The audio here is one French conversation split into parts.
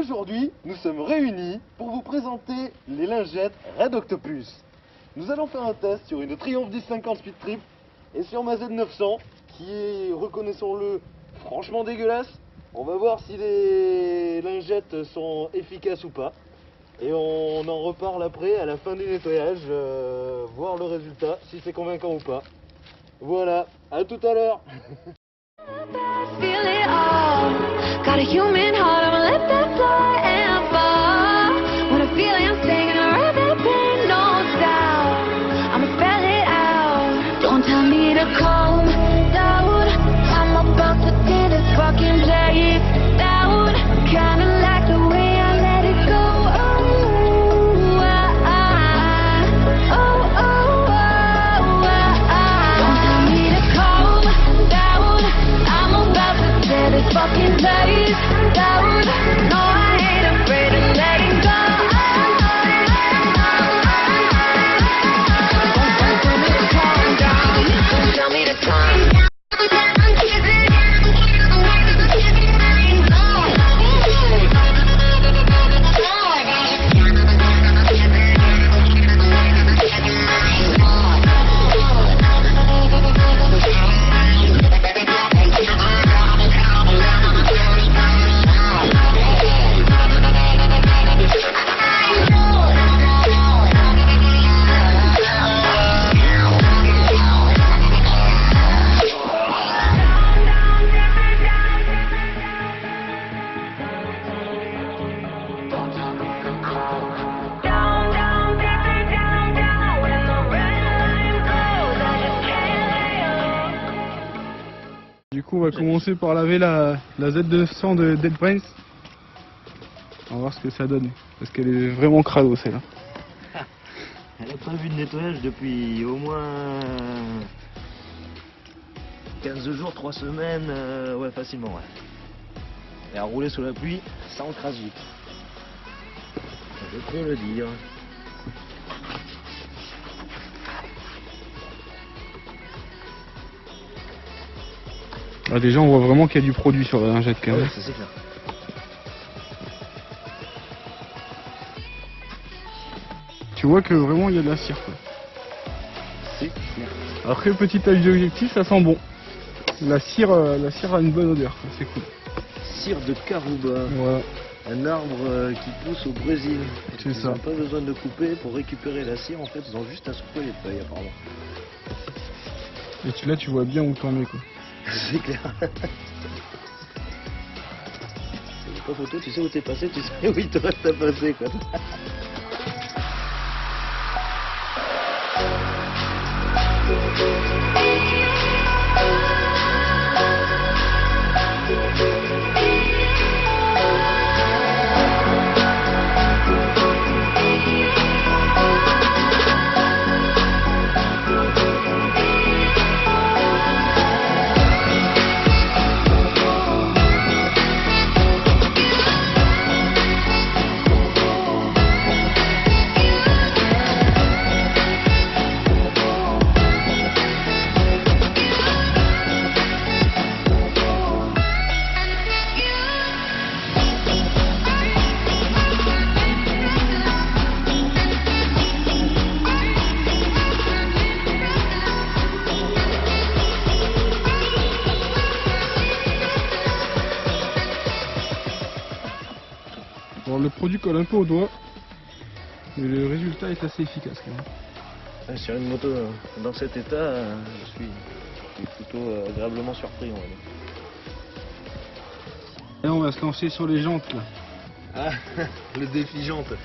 Aujourd'hui, nous sommes réunis pour vous présenter les lingettes Red Octopus. Nous allons faire un test sur une Triumph 1050 Speed Trip et sur ma Z900 qui est, reconnaissons-le, franchement dégueulasse. On va voir si les lingettes sont efficaces ou pas. Et on en reparle après à la fin du nettoyage, voir le résultat, si c'est convaincant ou pas. Voilà, à tout à l'heure. Got a human heart, I'ma let that fly and fall. When I feel it, I'm singing, I'd rather be no doubt. I'ma spell it out. Don't tell me to calm down. I'm about to tear this fucking place down. Kinda like the way I let it go. Don't tell me to calm down. I'm about to tear this fucking place down. No, I ain't afraid of letting go. Don't tell me to calm down. Don't tell me to calm down. Du coup, on va commencer par laver la Z200 de Dead Brains. On va voir ce que ça donne. Parce qu'elle est vraiment crado celle-là. Elle n'a pas vu de nettoyage depuis au moins 15 jours, 3 semaines, ouais facilement ouais. Et à rouler sous la pluie, ça encrase vite. Je peux le dire. Ah, déjà, on voit vraiment qu'il y a du produit sur la lingette quand même. Ouais, c'est clair. Tu vois que vraiment il y a de la cire quoi. C'est clair. Après, petit œil d'objectif, ça sent bon. La cire a une bonne odeur, c'est cool. Cire de carouba. Voilà. Un arbre qui pousse au Brésil. C'est ça. Ils n'ont pas besoin de couper pour récupérer la cire, en fait ils ont juste à secouer les feuilles apparemment. Et là tu vois bien où t'en es quoi. C'est clair. C'est pas photo, tu sais où t'es passé, tu sais où il te reste à passer quoi. Bon, le produit colle un peu au doigt, mais le résultat est assez efficace quand même. Ouais, sur une moto dans cet état, je suis plutôt agréablement surpris on va dire. Et on va se lancer sur les jantes là. Ah, le défi jante. Ouais,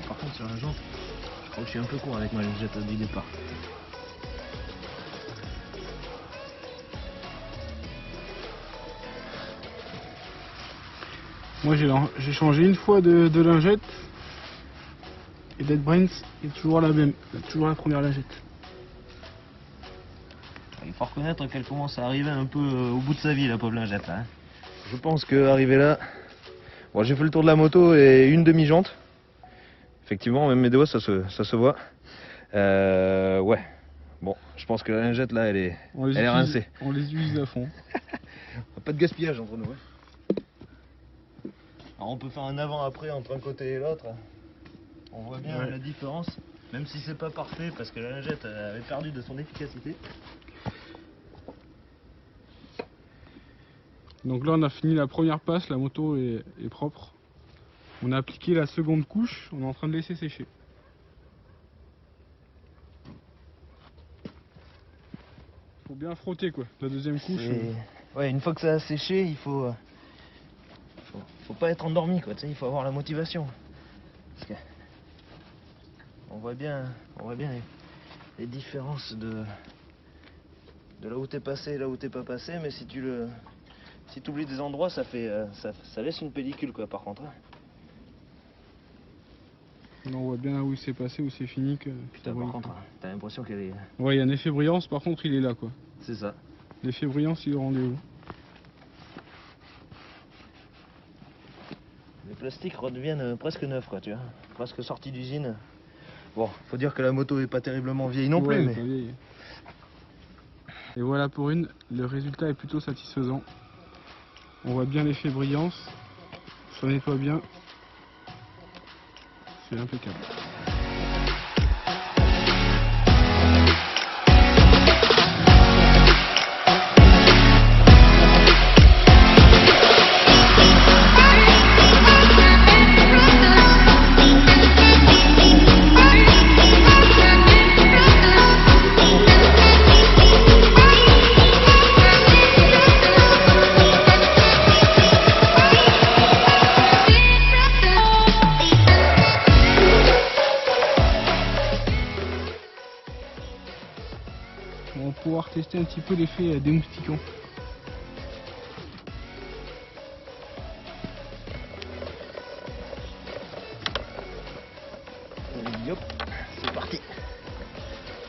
par contre sur la jante, je crois que je suis un peu court avec ma lingette du départ. Moi j'ai changé une fois de lingette. Et Dead Brains est toujours la même, toujours la première lingette. Il faut reconnaître qu'elle commence à arriver un peu au bout de sa vie la pauvre lingette là. Je pense qu'arrivé là, bon, j'ai fait le tour de la moto et une demi-jante. Effectivement, même mes doigts, ça se voit. Ouais. Bon, je pense que la lingette là, elle est rincée. On les utilise à fond. Pas de gaspillage entre nous. Ouais. Alors on peut faire un avant-après entre un côté et l'autre. On voit bien la différence, même si c'est pas parfait parce que la lingette avait perdu de son efficacité. Donc là on a fini la première passe, la moto est propre. On a appliqué la seconde couche, on est en train de laisser sécher. Faut bien frotter quoi, la deuxième couche. Ouais, une fois que ça a séché, il faut pas être endormi quoi, tu sais, il faut avoir la motivation. Parce que on voit bien les différences de là où t'es passé et là où t'es pas passé, mais si tu oublies des endroits, ça laisse une pellicule quoi par contre. Là, on voit bien là où il s'est passé, où c'est fini que. Putain, par contre, t'as l'impression qu'elle est. Ouais, il y a un effet brillance, par contre il est là quoi. C'est ça. L'effet brillance il est au rendez-vous. Les plastiques redeviennent presque neufs quoi, tu vois. Presque sortis d'usine. Bon, faut dire que la moto est pas terriblement vieille non plus, mais. Pas vieille. Et voilà pour une, le résultat est plutôt satisfaisant. On voit bien l'effet brillance, ça nettoie bien, c'est impeccable. On va pouvoir tester un petit peu l'effet démoustiquant. Et hop, c'est parti.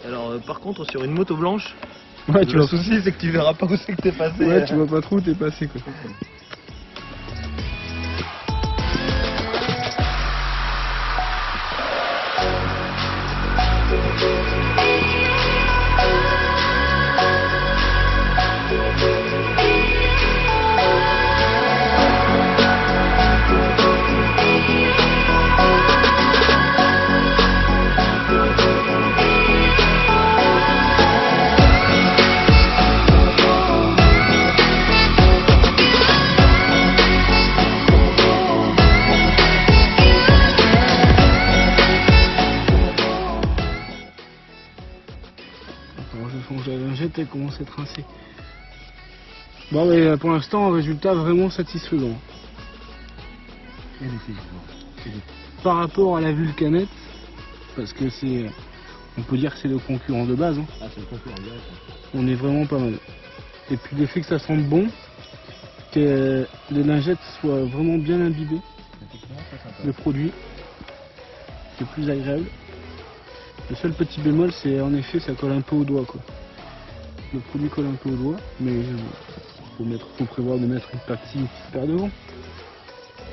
Alors par contre sur une moto blanche, Ouais, le souci c'est que tu verras pas où c'est que t'es passé. Ouais, tu vois pas trop où t'es passé quoi. Alors je fonce la lingette, elle commence à être rincée. Bon mais pour l'instant, résultat vraiment satisfaisant. Par rapport à la Vulcanette, parce que c'est, on peut dire que c'est le concurrent de base. Hein. Ah, c'est le concurrent direct. On est vraiment pas mal. Et puis le fait que ça sente bon, que les lingettes soient vraiment bien imbibées, le produit, c'est plus agréable. Le seul petit bémol, c'est en effet ça colle un peu au doigt quoi. Le produit colle un peu au doigt, mais faut prévoir de mettre une petite paire de gants.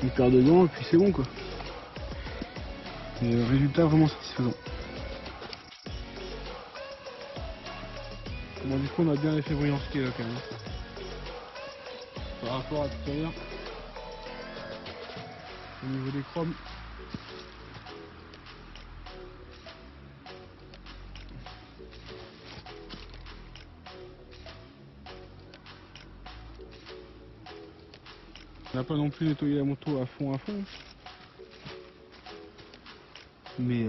Une paire de gants et puis c'est bon quoi. Et le résultat vraiment satisfaisant. Bon du coup on a bien l'effet brillance qui est là quand même. Par rapport à tout à l'heure. Au niveau des chromes. On n'a pas non plus nettoyé la moto à fond. Mais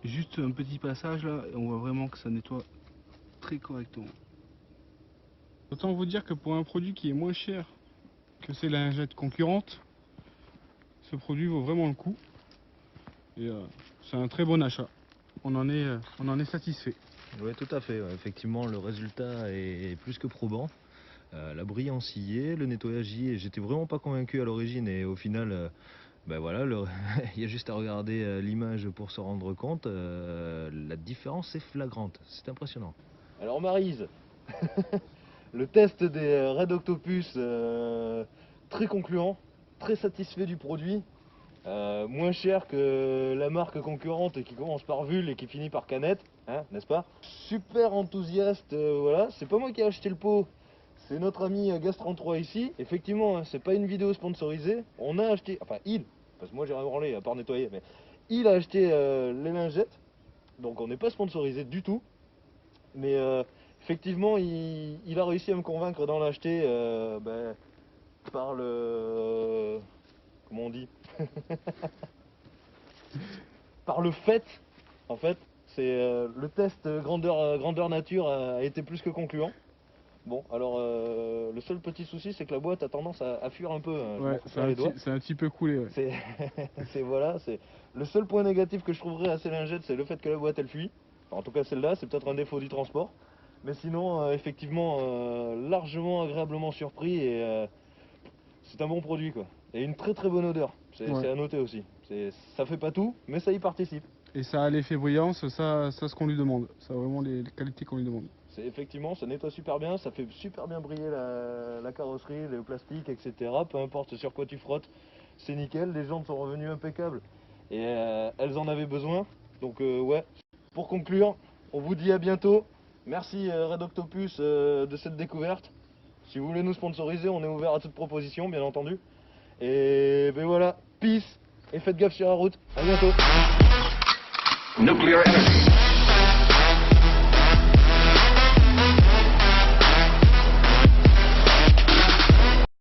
juste un petit passage là et on voit vraiment que ça nettoie très correctement. Autant vous dire que pour un produit qui est moins cher que ces lingettes concurrentes, ce produit vaut vraiment le coup. Et c'est un très bon achat. On en est satisfait. Oui, tout à fait. Ouais. Effectivement, le résultat est plus que probant. La brillance y est, le nettoyage y est. J'étais vraiment pas convaincu à l'origine et au final, ben voilà, il y a juste à regarder l'image pour se rendre compte. La différence est flagrante. C'est impressionnant. Alors Maryse, le test des Red Octopus, très concluant, très satisfait du produit. Moins cher que la marque concurrente qui commence par Vul et qui finit par Canette, hein, n'est-ce pas? Super enthousiaste, voilà, c'est pas moi qui ai acheté le pot, c'est notre ami Gas33 ici. Effectivement, hein, c'est pas une vidéo sponsorisée. On a acheté, enfin il, parce que moi j'ai rien branlé à part nettoyer, mais il a acheté les lingettes. Donc on n'est pas sponsorisé du tout. Mais effectivement, il a réussi à me convaincre d'en acheter par le... Comment on dit? Par le fait, en fait, c'est le test grandeur nature a été plus que concluant. Bon, alors le seul petit souci, c'est que la boîte a tendance à fuir un peu. Hein, je m'en Ouais, fous plein les doigts. c'est un petit peu coulé. Ouais. C'est voilà, c'est le seul point négatif que je trouverais à ces lingettes, c'est le fait que la boîte elle fuit. Enfin, en tout cas celle-là, c'est peut-être un défaut du transport. Mais sinon, effectivement, largement agréablement surpris et c'est un bon produit quoi. Et une très très bonne odeur. Ouais. C'est à noter aussi. Ça fait pas tout, mais ça y participe. Et ça a l'effet brillance, ça ce qu'on lui demande. Ça a vraiment les qualités qu'on lui demande. C'est effectivement, ça nettoie super bien, ça fait super bien briller la carrosserie, le plastique, etc. Peu importe sur quoi tu frottes, c'est nickel. Les jantes sont revenues impeccables et elles en avaient besoin. Donc ouais, pour conclure, on vous dit à bientôt. Merci Red Octopus de cette découverte. Si vous voulez nous sponsoriser, on est ouvert à toute proposition, bien entendu. Et ben voilà, peace et faites gaffe sur la route. À bientôt. Nuclear energy.